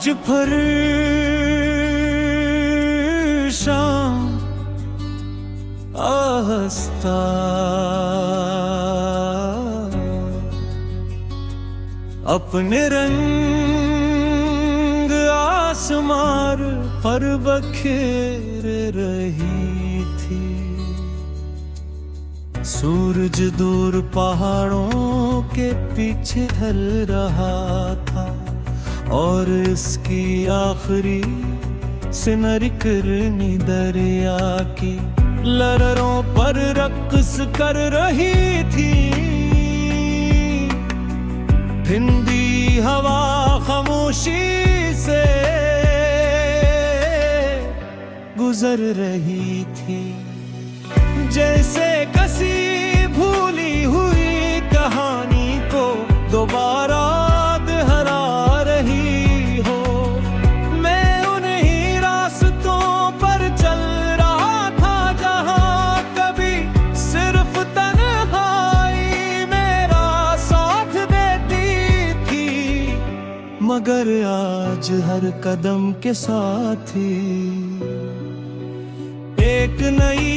आज परेशान आस्ता अपने रंग आसमां पर बखेर रही थी। सूरज दूर पहाड़ों के पीछे ढल रहा था और इसकी आखिरी सिनरी करनी दरिया की लहरों पर रक्स कर रही थी। ठंडी हवा खामोशी से गुजर रही थी, जैसे किसी भूली हुई कहानी को दोबारा दोहरा रही हो। मैं उन्हीं रास्तों पर चल रहा था जहां कभी सिर्फ तन्हाई मेरा साथ देती थी, मगर आज हर कदम के साथ ही एक नई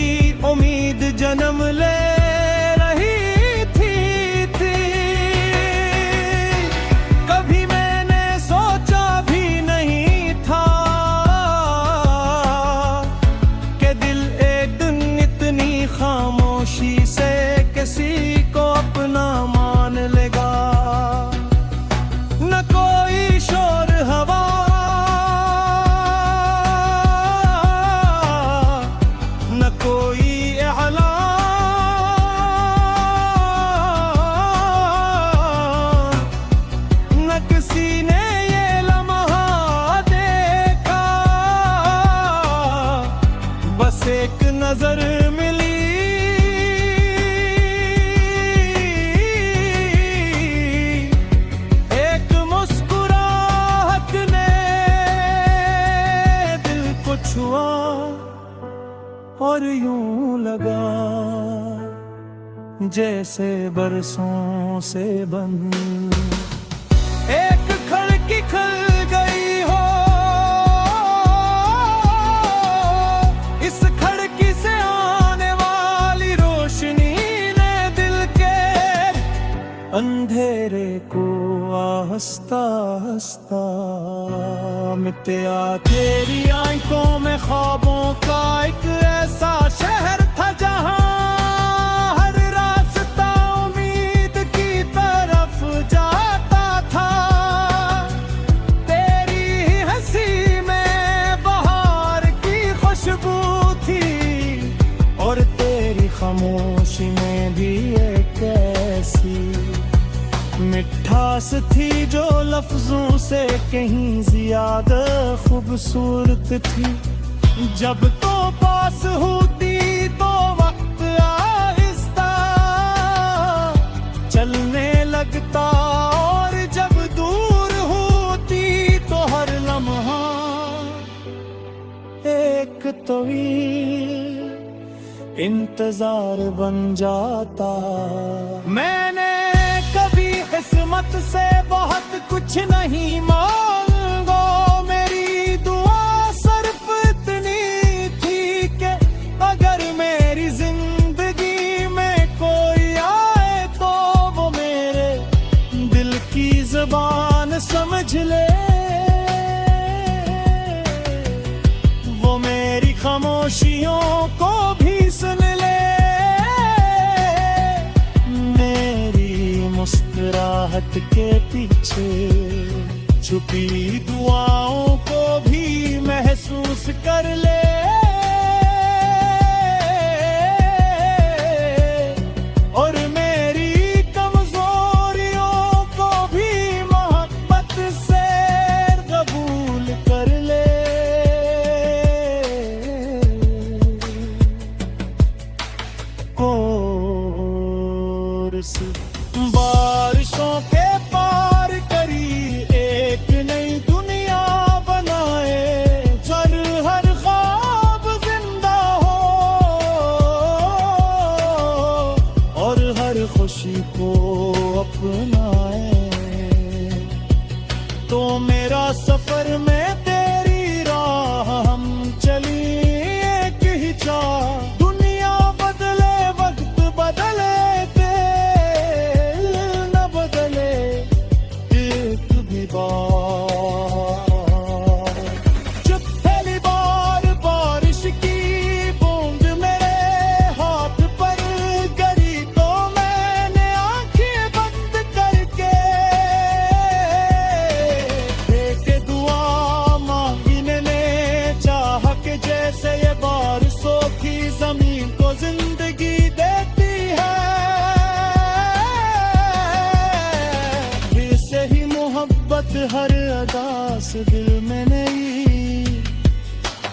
उम्मीद जन्म ले रही थी। कभी मैंने सोचा भी नहीं था कि दिल एक दिन इतनी खामोशी से किसी को अपना मान लेगा। न कोई शोर हवा, न कोई एक नजर मिली, एक मुस्कुराहट ने दिल को छुआ और यूं लगा जैसे बरसों से बंद एक खिड़की खुल गई हो। अंधेरे को आहिस्ता आहिस्ता मिटा तेरी आंखों में ख्वाबों का एक ऐसा शहर था जहां हर रास्ता उम्मीद की तरफ जाता था। तेरी हंसी में बहार की खुशबू थी और तेरी खामोशी में भी एक ऐसी मिठास थी जो लफ्जों से कहीं ज्यादा खूबसूरत थी। जब तो पास होती तो वक्त आहिस्ता चलने लगता और जब दूर होती तो हर लम्हा एक तवील इंतजार बन जाता। मैंने कभी किस्मत से बहुत कुछ नहीं मांगा, मेरी दुआ सिर्फ इतनी थी कि अगर मेरी जिंदगी में कोई आए तो वो मेरे दिल की ज़बान समझ ले, वो मेरी खामोशियों को भी सुन ले। मुस्कुराहट के पीछे छुपी दुआओं को भी महसूस कर ले। और मेरी कमजोरियों को भी मोहब्बत से कबूल कर ले। कोर्स बारिशों के पार करी एक नई दुनिया बनाए, हर ख्वाब जिंदा हो और हर खुशी को अपनाए। तो मेरा सफर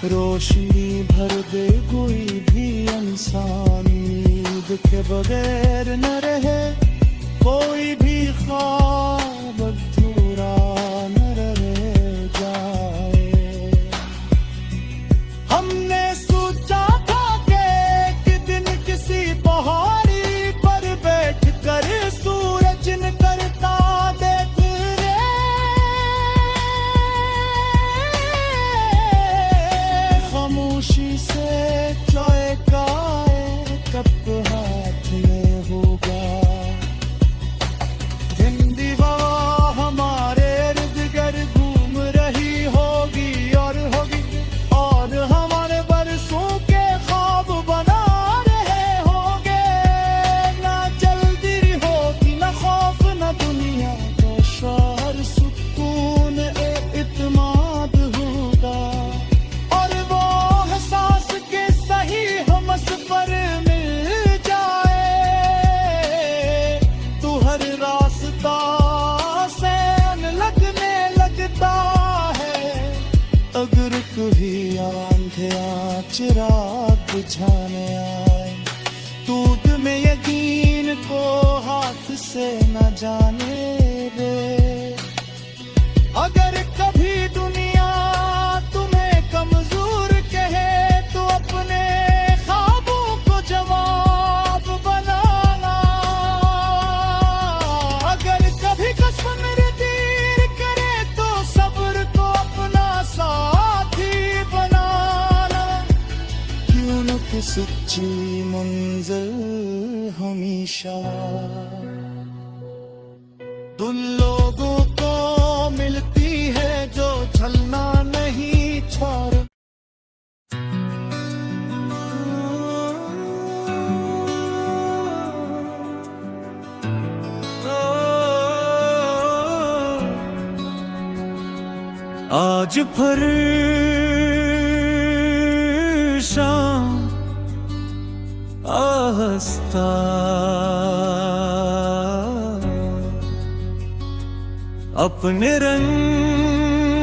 रोशनी भर दे कोई भी इंसान, नींद के बगैर न रहे कोई भी ख्वाब अधूरा न रह जाए। हमने सोचा था कि एक दिन किसी पहाड़ी पर बैठ कर सूरज निकलता देख रे, खामोशी से चाय का एक कप हाथ में होगा। हिंदीवा हमारे इर्द गिर्द घूम रही होगी और हमारे बरसों के ख्वाब बना रहे होंगे। ना जल्दी होगी ना खौफ ना दुनिया का शहर, सुकून इत्मीनान होगा। और वो एहसास के सही हम सफर मिल जाए, तू हर रास्ता से लगने लगता है। अगर कोई आंधियां चिराग बुझाने आए, दूध में यकीन को हाथ से न जाने दे। अगर कभी दुनिया तुम्हें कमजोर कहे तो अपने ख्वाबों को जवाब बनाना। अगर कभी कसम तीर करे तो सब्र को अपना साथी बनाना। क्यों न कि सच्ची मंजिल हमेशा उन लोगों को मिलती है जो छलना नहीं छोड़। आज परेशान आस्था अपने रंग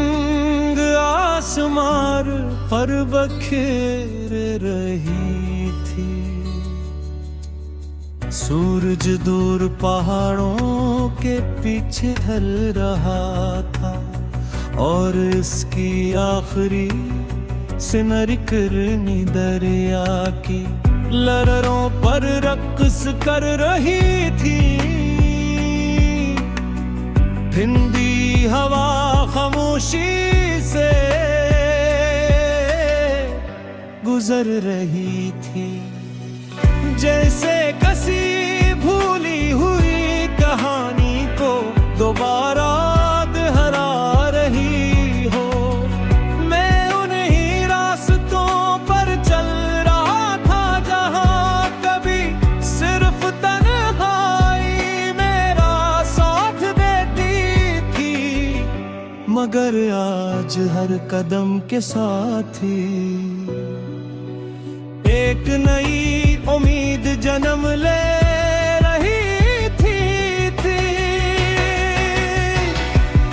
आसमां पर बखेर रही थी। सूरज दूर पहाड़ों के पीछे ढल रहा था और इसकी आखिरी सिनर करनी दरिया की लहरों पर रक्स कर रही थी। हिंदी हवा खामोशी से गुजर रही थी, जैसे किसी भूली हुई कहानी को दोबारा दोहरा रही हो। मैं उन्हीं रास्तों पर चल रहा था जहां कभी सिर्फ तन्हाई मेरा साथ देती थी, मगर आज हर कदम के साथ ही एक नई उम्मीद जन्म ले रही थी।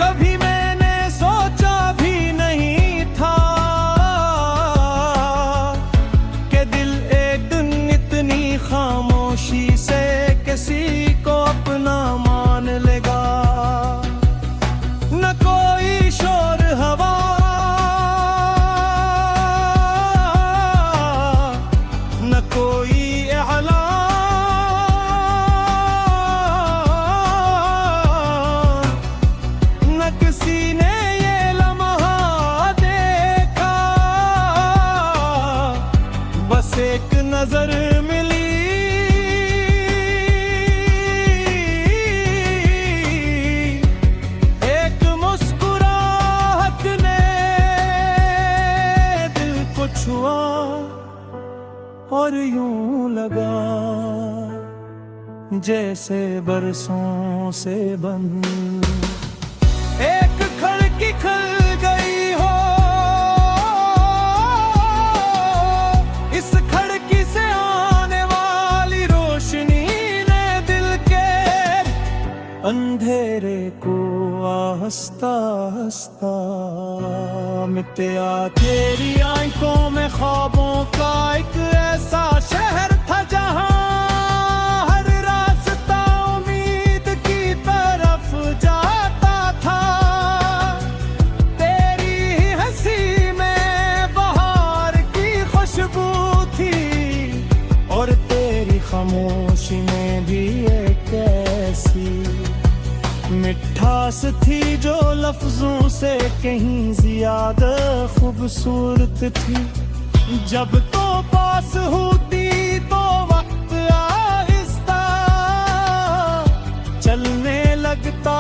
कभी मैंने सोचा भी नहीं था कि दिल एक दिन इतनी खामोशी से किसी को अपना मान लेगा। न कोई शोर हवा न कोई ऐलान, न किसी ने ये लम्हा देखा। बस एक नजर मिली, एक मुस्कुराहट ने दिल को छुआ और यूं लगा जैसे बरसों से बंद एक खिड़की खुल गई हो। इस खिड़की से आने वाली रोशनी ने दिल के अंधेरे को आहिस्ता आहिस्ता मिटाया। तेरी आंखों थी जो लफ्जों से कहीं ज्यादा खूबसूरत थी। जब तो पास होती तो वक्त आहिस्ता चलने लगता,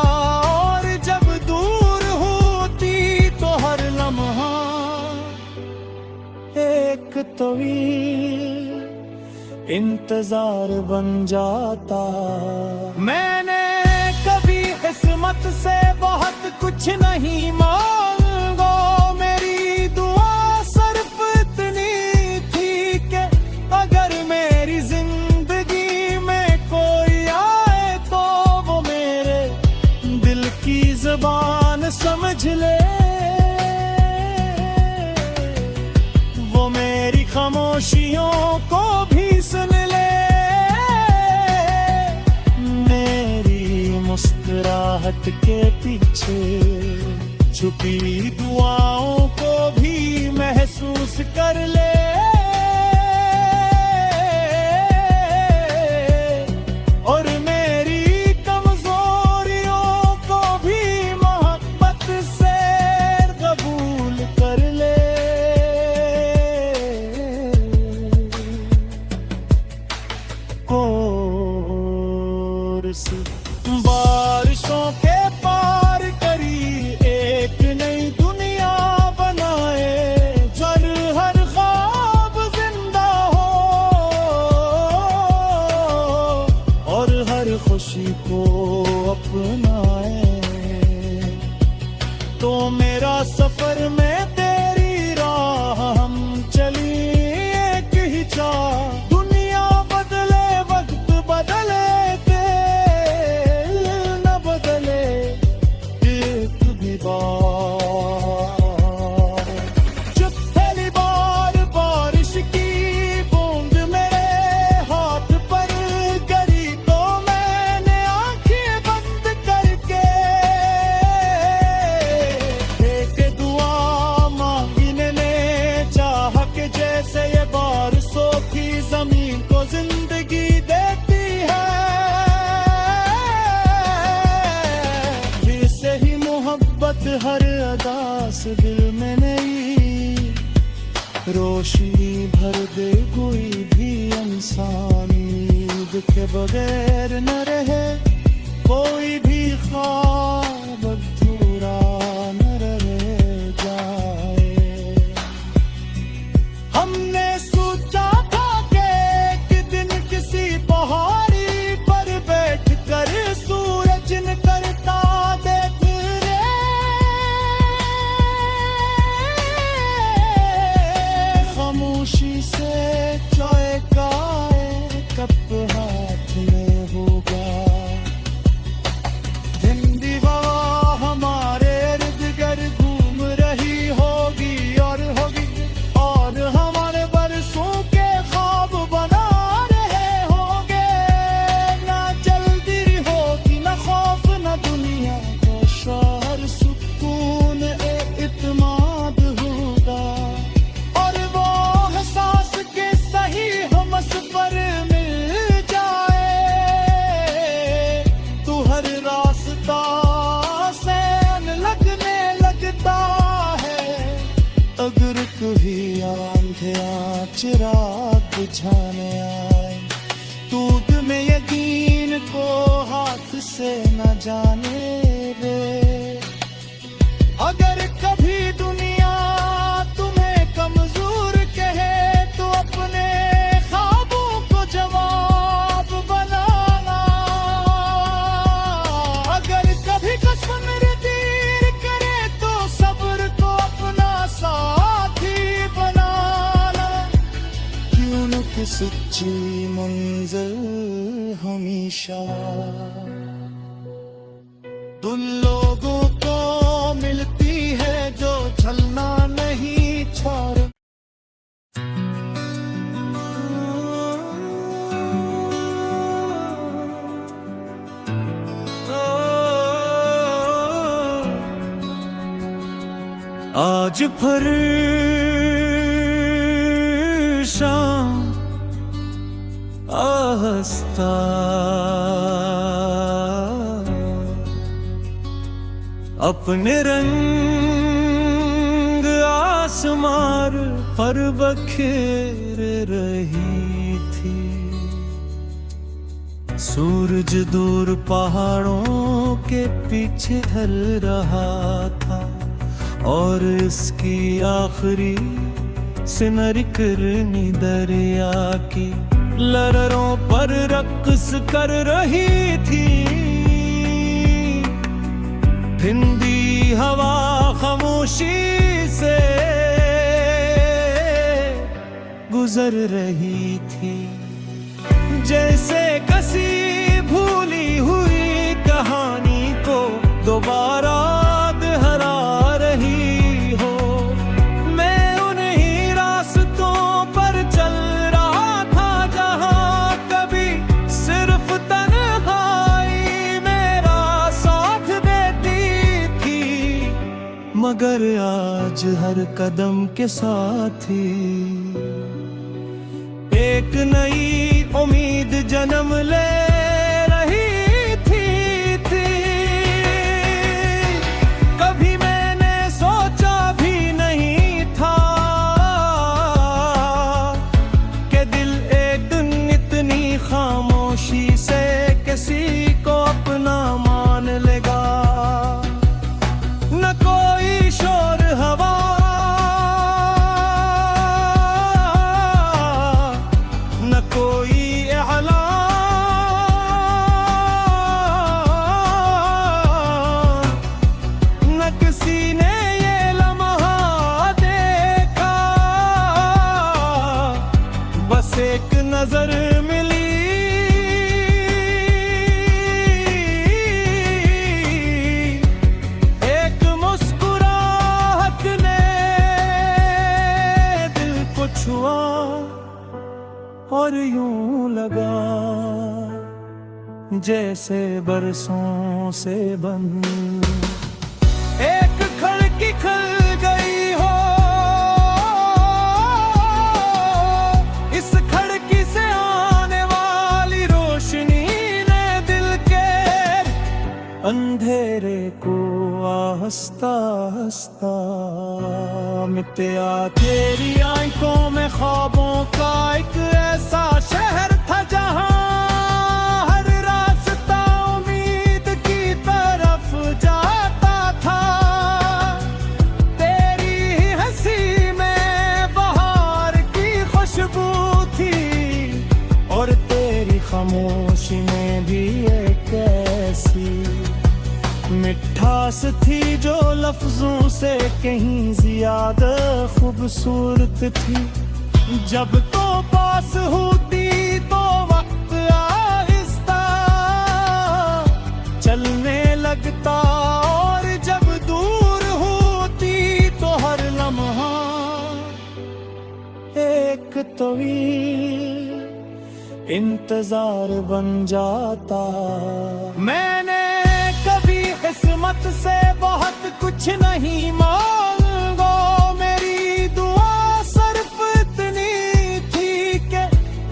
और जब दूर होती तो हर लम्हा एक तवील इंतजार बन जाता। मैंने कभी किस्मत से बहुत कुछ नहीं मांगा, मेरी दुआ सिर्फ इतनी थी कि अगर मेरी जिंदगी में कोई आए तो वो मेरे दिल की ज़बान समझ ले, वो मेरी खामोशियों को भी सुन ले, मेरी मुस्कुराहट के पीछे छुपी दुआओं को भी महसूस कर ले। और मेरी कमजोरियों को भी मोहब्बत से कबूल कर ले। बारिशों के पार करी एक नई दुनिया बनाए, हर ख्वाब जिंदा हो और हर खुशी को अपनाए। तो मेरा सफर में तेरी राह हम चली एक ही चाह, दुनिया बदले वक्त बदले जब पहली बार बारिश की बूंद मेरे हाथ पर गिरी तो मैंने आंखें बंद करके एक दुआ मांगी, ने चाह के जैसे ये बारिशों की जमीन को जिंदगी देती है, वैसे ही मोहब्बत हर अदा से दिल में नई रोशनी भर दे। कोई भी इंसान उम्मीद के बगैर न रहे, कोई भी ख्वाब अधूरा न रह जाए। हमने सोचा था कि एक दिन किसी पहाड़ी पर बैठ कर सूरज निकलता देख से चाय का कप हाथ में होगा, जिंदगी हमारे इर्द गिर्द घूम रही होगी और हमारे बरसों के ख्वाब बना रहे होंगे। ना जल्दी होगी ना खौफ ना दुनिया को शहर सुकून इत्मीनान होगा, और वो के सही हम सफर मिल जाए। तू हर रास्ता से लगने लगता है, अगर कभी आंधियां चिराग बुझाने आए, दूध में यकीन को हाथ से न जाने दे। अगर कभी दुनिया तुम्हें कमजोर कहे तो अपने ख्वाबों को जवाब बनाना, अगर कभी कसम तीर करे तो सब्र को अपना साथी बनाना, क्यों न कि सच्ची मंजिल हमेशा उन लोगों को मिलती है जो चलना नहीं छोड़। आज परेशान आस्था अपने रंग आसमां पर बखेर रही थी। सूरज दूर पहाड़ों के पीछे ढल रहा था और इसकी आखिरी सिनरिक करनी दरिया की लहरों पर रक्स कर रही थी। हिंदी हवा खामोशी से गुजर रही थी, जैसे किसी भूली हुई कहानी को दोबारा दोहरा रही हो। मैं उन्हीं रास्तों पर चल रहा था जहां कभी सिर्फ तन्हाई मेरा साथ देती थी, मगर आज हर कदम के साथ ही एक नई उम्मीद जन्म ले रही थी। कभी मैंने सोचा भी नहीं था कि दिल एक दिन इतनी खामोशी से किसी को अपना मान लेगा। न कोई शोर हवा, न कोई एक नजर मिली, एक मुस्कुराहट ने दिल को छुआ और यूं लगा जैसे बरसों से बंद एक खिड़की खुल गई हो। अंधेरे को आहिस्ता आहिस्ता मिटा तेरी आंखों में ख्वाबों का एक ऐसा शहर था जहां हर रास्ता उम्मीद की तरफ जाता था। तेरी हंसी में बहार की खुशबू थी और तेरी खामोशी में भी एक ऐसी मिठास थी जो लफ्जों से कहीं ज्यादा खूबसूरत थी। जब तो पास होती तो वक्त आहिस्ता चलने लगता और जब दूर होती तो हर लम्हा एक तवील इंतजार बन जाता। मैंने कभी किस्मत से बहुत कुछ नहीं मांगा, मेरी दुआ सिर्फ इतनी थी कि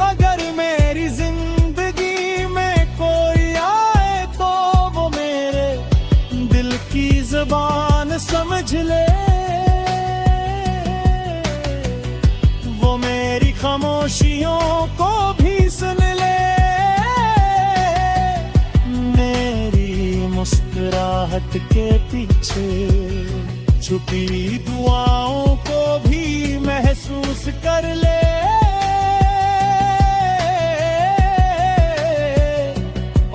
अगर मेरी जिंदगी में कोई आए तो वो मेरे दिल की ज़बान समझ ले, वो मेरी खामोशियों को भी सुन ले। मुस्कुराहट के पीछे छुपी दुआओं को भी महसूस कर ले।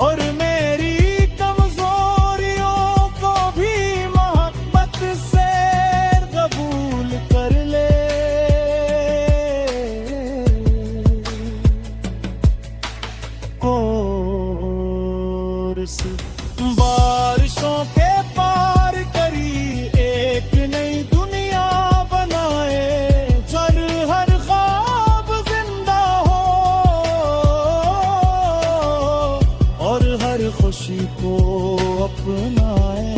और मेरी कमजोरियों को भी मोहब्बत से कबूल कर ले। कोर्स बारिशों के पार करी एक नई दुनिया बनाए, हर ख्वाब जिंदा हो और हर खुशी को अपनाए।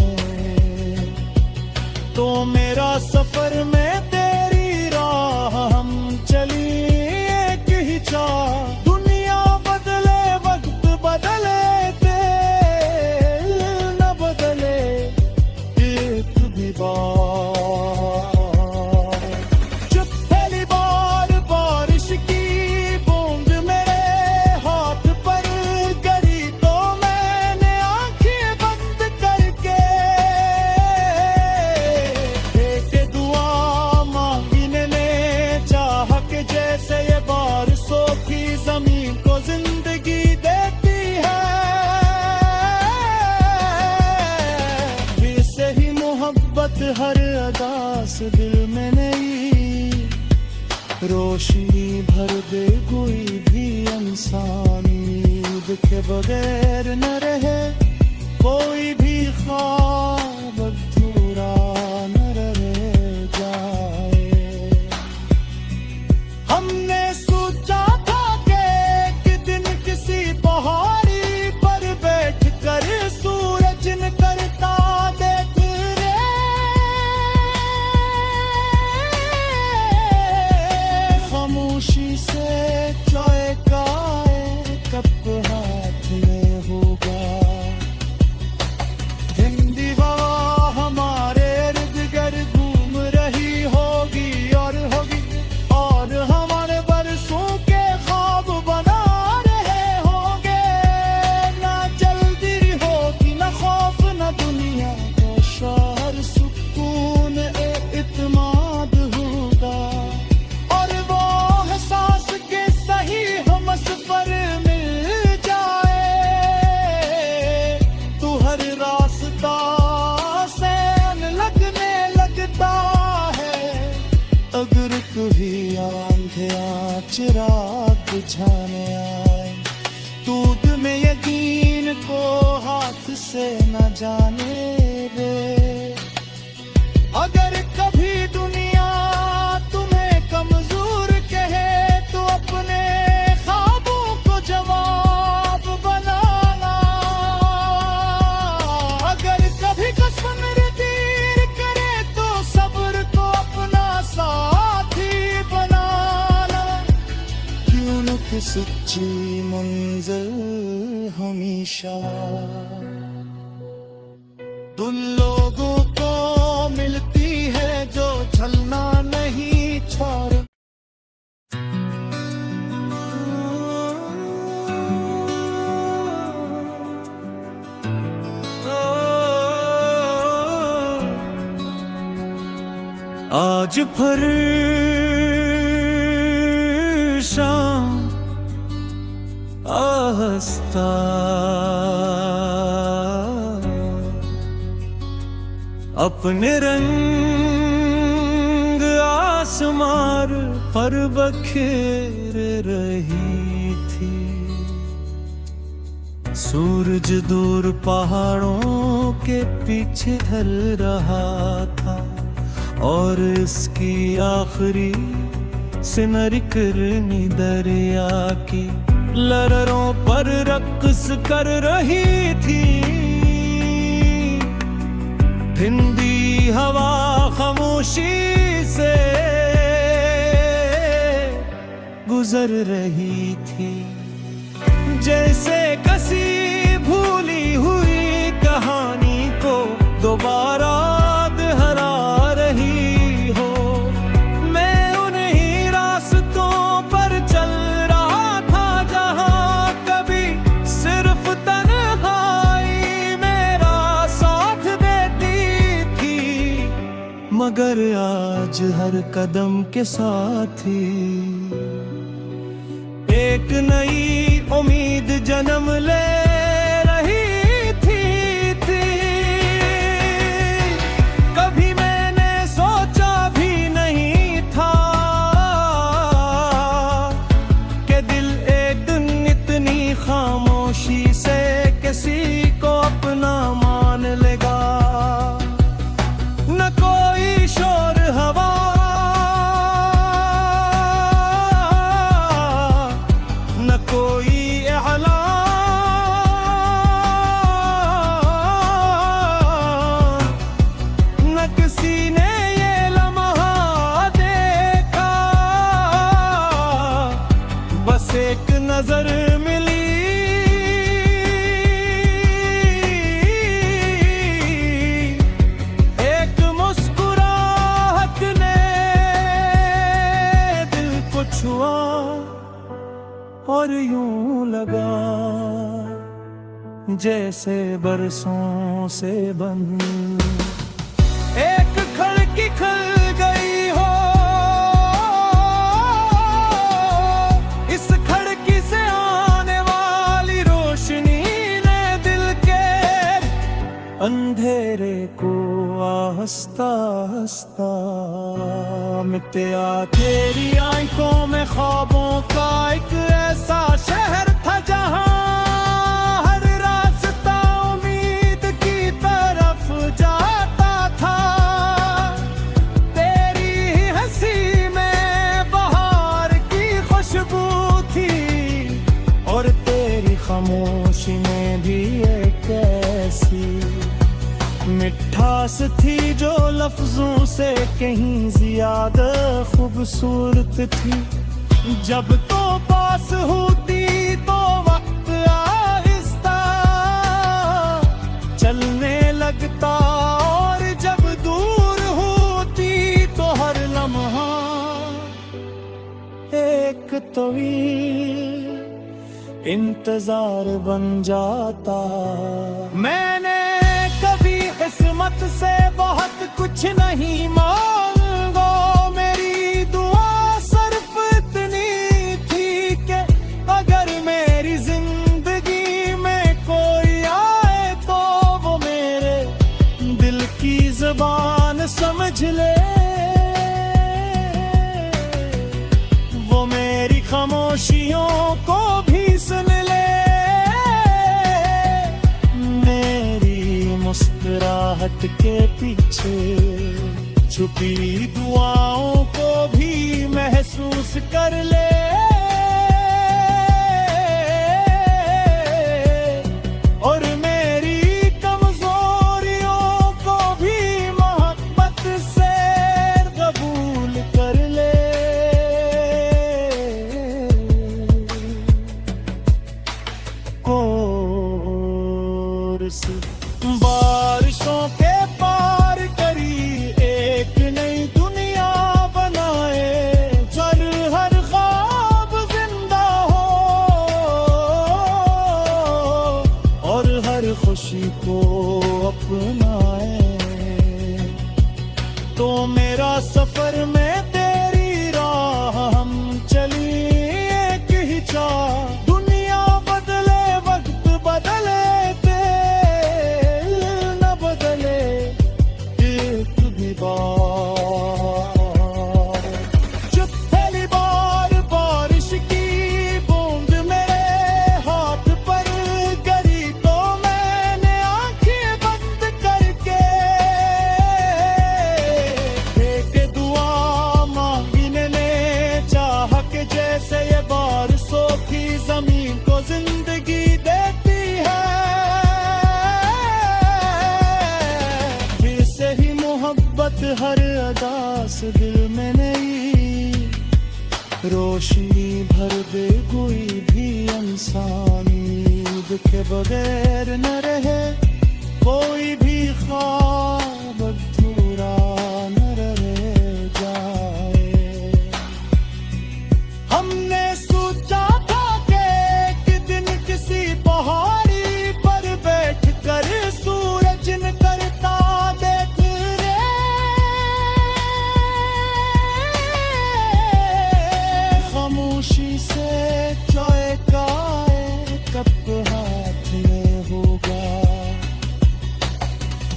तो मेरा सफर में तेरी राह हम चली एक ही चाह, दुनिया बदले वक्त बदले रोशनी भर दे कोई भी इंसान, उम्मीद के बगैर न रहे कोई भी ख्वाब अधूरा न रह जाए। हमने सोचा था कि एक दिन किसी पहाड़ी पर बैठ कर सूरज निकलता देख रे, खामोशी से चाय का एक कप हाथ में होगा, हिंदीवा हमारे इर्द गिर्द घूम रही होगी और हमारे बरसों के ख्वाब बना रहे होंगे। ना जल्दी होगी ना खौफ ना दुनिया का शहर, सुकून इत्मीनान होगा और वो एहसास के सही हम सफर मिल जाए। तू हर रास्ता से लगने लगता है, अगर कभी आंधियां चिराग बुझाने आए, दूध में यकीन को हाथ से न जाने दे। अगर कभी दुनिया तुम्हें कमजोर कहे तो अपने ख्वाबों को जवाब बनाना, अगर कभी कसम तीर करे तो सब्र को अपना साथी बनाना, क्यों न कि सच्ची मंजिल हमेशा उन लोगों को मिलती है जो चलना नहीं छोड़। आज परेशान आस्ता अपने रंग आसमां पर बखेर रही थी, सूरज दूर पहाड़ों के पीछे ढल रहा था और इसकी आखिरी सिमर करनी दरिया की लहरों पर रक्स कर रही थी। हिंदी हवा खामोशी से गुजर रही थी, जैसे किसी भूली हुई कहानी को दोबारा दोहरा रही हो। मैं उन्हीं रास्तों पर चल रहा था जहां कभी सिर्फ तन्हाई मेरा साथ देती थी, मगर आज हर कदम के साथ ही एक नई उम्मीद जन्म ले रही थी। कभी मैंने सोचा भी नहीं था कि दिल एक दिन इतनी खामोशी से किसी को अपना मान लेगा। न कोई शोर हवा न कोई ऐलान, न किसी ने ये लम्हा देखा, बस एक नजर मिली, एक मुस्कुराहट ने दिल को छुआ और यूं लगा जैसे बरसों से बंद एक खिड़की खुल गई हो। इस खिड़की से आने वाली रोशनी ने दिल के अंधेरे को आहिस्ता आहिस्ता मिटाया। तेरी आंखों पास थी जो लफ्जों से कहीं ज्यादा खूबसूरत थी। जब तो पास होती तो वक्त आहिस्ता चलने लगता, और जब दूर होती तो हर लम्हा एक तवील इंतजार बन जाता। मैंने कभी किस्मत से बहुत कुछ नहीं मांगा, मेरी दुआ सिर्फ इतनी थी कि अगर मेरी जिंदगी में कोई आए तो वो मेरे दिल की जुबान समझ ले, वो मेरी खामोशियों को भी सुन ले, मेरी मुस्कुराहट के पीछे छुपी दुआओं को भी महसूस कर ले। और मेरी कमजोरियों को भी मोहब्बत से कबूल कर ले। कोर्स बारिशों के पार करी एक नई दुनिया बनाए, हर ख्वाब जिंदा हो और हर खुशी को अपनाए। तो मेरा सफर में तेरी राह हम चली एक ही चाह, दुनिया बदले वक्त बदले दिल न बदले एक भी बार। जब पहली बार बारिश की बूंद मेरे हाथ पर गिरी तो मैंने आंखें बंद करके एक दुआ मांगी, ने चाह के जैसे ये बारिशों की जमीन को जिंदगी देती है, फिर से ही मोहब्बत हर अदा से दिल में नई रोशनी भर दे। कोई भी इंसानी ईद के बगैर न रहे, कोई भी ख्वाब अधूरा न रह जाए। हमने सोचा था कि एक दिन किसी पहाड़ी पर बैठ कर सूरज निकलता देख रे, खामोशी से चाय का एक कप हाथ में होगा,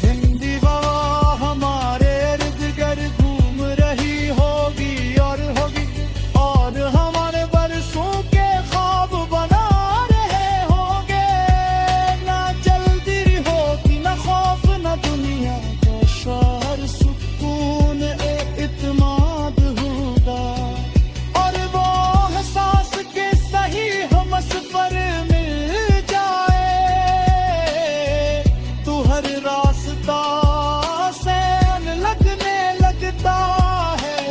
हिंदी हवा हमारे इर्द गिर्द घूम रही होगी और हमारे बरसों के ख्वाब बना रहे होंगे। ना जल्दी होगी ना खौफ ना दुनिया को शहर, सुकून इत्मीनान होगा, और वो एहसास के सही हम सफर मिल जाए। तू हर रास्ता से लगने लगता है,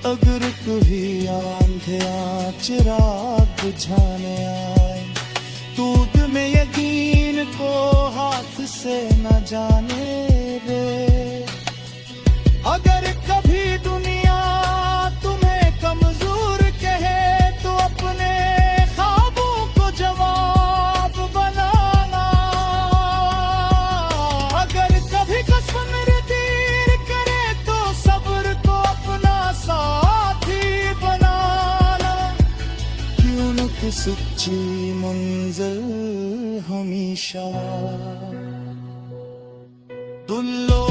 अगर कभी आंधियां चिराग बुझाने आए, दूध में यकीन को हाथ से न जाने दे। अगर कभी दुनिया तुम्हें कमजोर कहे तो अपने ख्वाबों को जवाब बनाना। अगर कभी कसम तीर करे तो सब्र को अपना साथी बनाना, क्यों न कि सच्ची मंजिल हमेशा तुम लोग